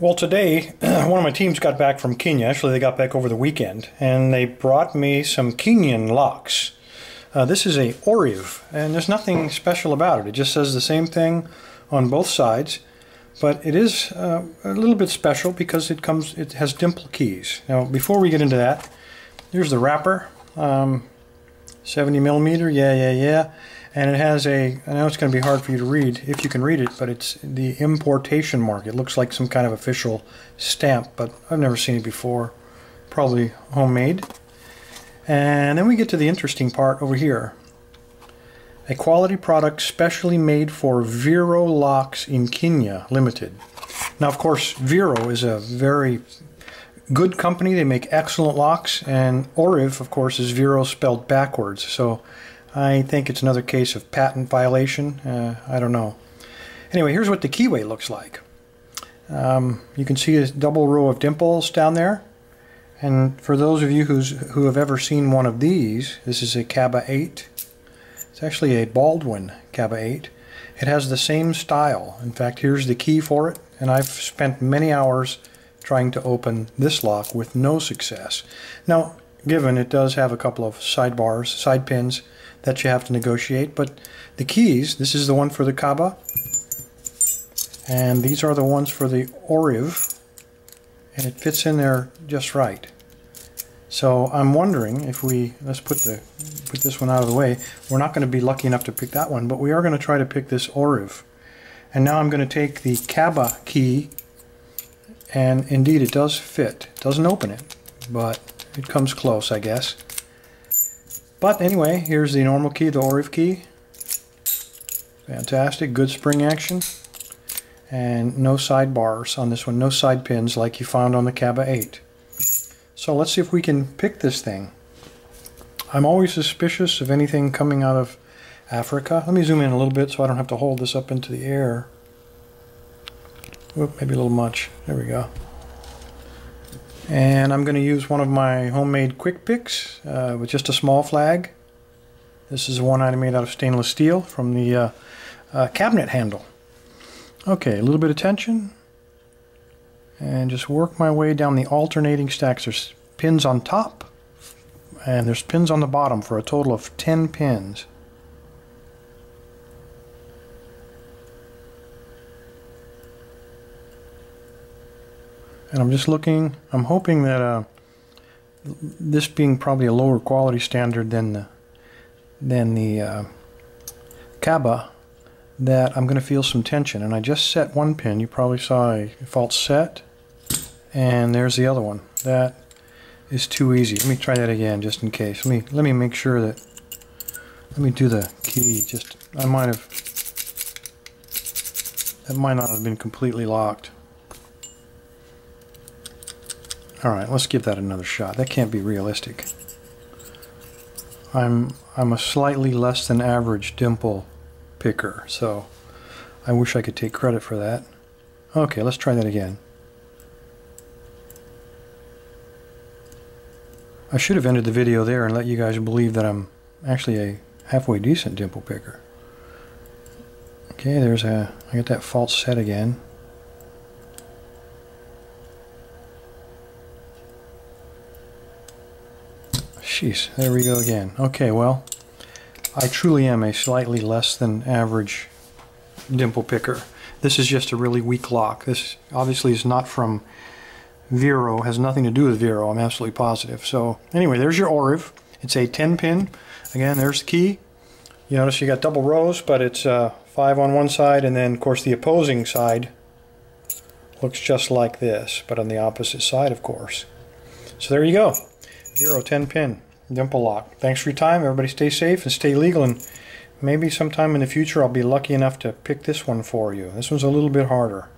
Well, today, one of my teams got back from Kenya. Actually, they got back over the weekend, and they brought me some Kenyan locks. This is a ORIV, and there's nothing special about it. It just says the same thing on both sides, but it is a little bit special because it has Dimple keys. Now, before we get into that, here's the wrapper. 70 millimeter, yeah. And it has I know it's going to be hard for you to read, if you can read it, but it's the importation mark. It looks like some kind of official stamp, but I've never seen it before. Probably homemade. And then we get to the interesting part over here. A quality product specially made for Vero Locks in Kenya, Limited. Now, of course, Vero is a very good company. They make excellent locks, and ORIV, of course, is Vero spelled backwards. So I think it's another case of patent violation. I don't know. Anyway, here's what the keyway looks like. You can see a double row of dimples down there. And for those of you who have ever seen one of these, this is a Kaba 8. It's actually a Baldwin Kaba 8. It has the same style. In fact, here's the key for it. And I've spent many hours trying to open this lock with no success. Now, given it does have a couple of side pins that you have to negotiate, but the keys, this is the one for the Kaba, and these are the ones for the ORIV, and it fits in there just right. So I'm wondering if let's put this one out of the way. We're not going to be lucky enough to pick that one, but we are going to try to pick this ORIV. And now I'm going to take the Kaba key, and indeed it does fit. It doesn't open it, but it comes close, I guess. But anyway, here's the normal key, the ORIV key. Fantastic, good spring action. And no side bars on this one, no side pins like you found on the Kaba 8. So let's see if we can pick this thing. I'm always suspicious of anything coming out of Africa. Let me zoom in a little bit so I don't have to hold this up into the air. Oop, maybe a little much. There we go. And I'm going to use one of my homemade quick picks with just a small flag. This is one I made out of stainless steel from the cabinet handle. Okay, a little bit of tension. And just work my way down the alternating stacks. There's pins on top, and there's pins on the bottom for a total of 10 pins. And I'm just looking, I'm hoping that this being probably a lower quality standard than the Kaba, that I'm going to feel some tension. And I just set one pin. You probably saw a false set. And there's the other one. That is too easy. Let me try that again just in case. Let me make sure that, let me do the key. That might not have been completely locked. Alright, let's give that another shot. That can't be realistic. I'm a slightly less than average dimple picker, so I wish I could take credit for that. Okay, let's try that again. I should have ended the video there and let you guys believe that I'm actually a halfway decent dimple picker. Okay, I got that false set again. Jeez, there we go again. Okay, well, I truly am a slightly less than average dimple picker. This is just a really weak lock. This obviously is not from Vero, has nothing to do with Vero, I'm absolutely positive. So anyway, there's your ORIV. It's a 10 pin. Again, there's the key. You notice you got double rows, but it's 5 on one side, and then of course the opposing side looks just like this, but on the opposite side, of course. So there you go. Vero 10 pin dimple lock. Thanks for your time. Everybody stay safe and stay legal, and maybe sometime in the future I'll be lucky enough to pick this one for you. This one's a little bit harder.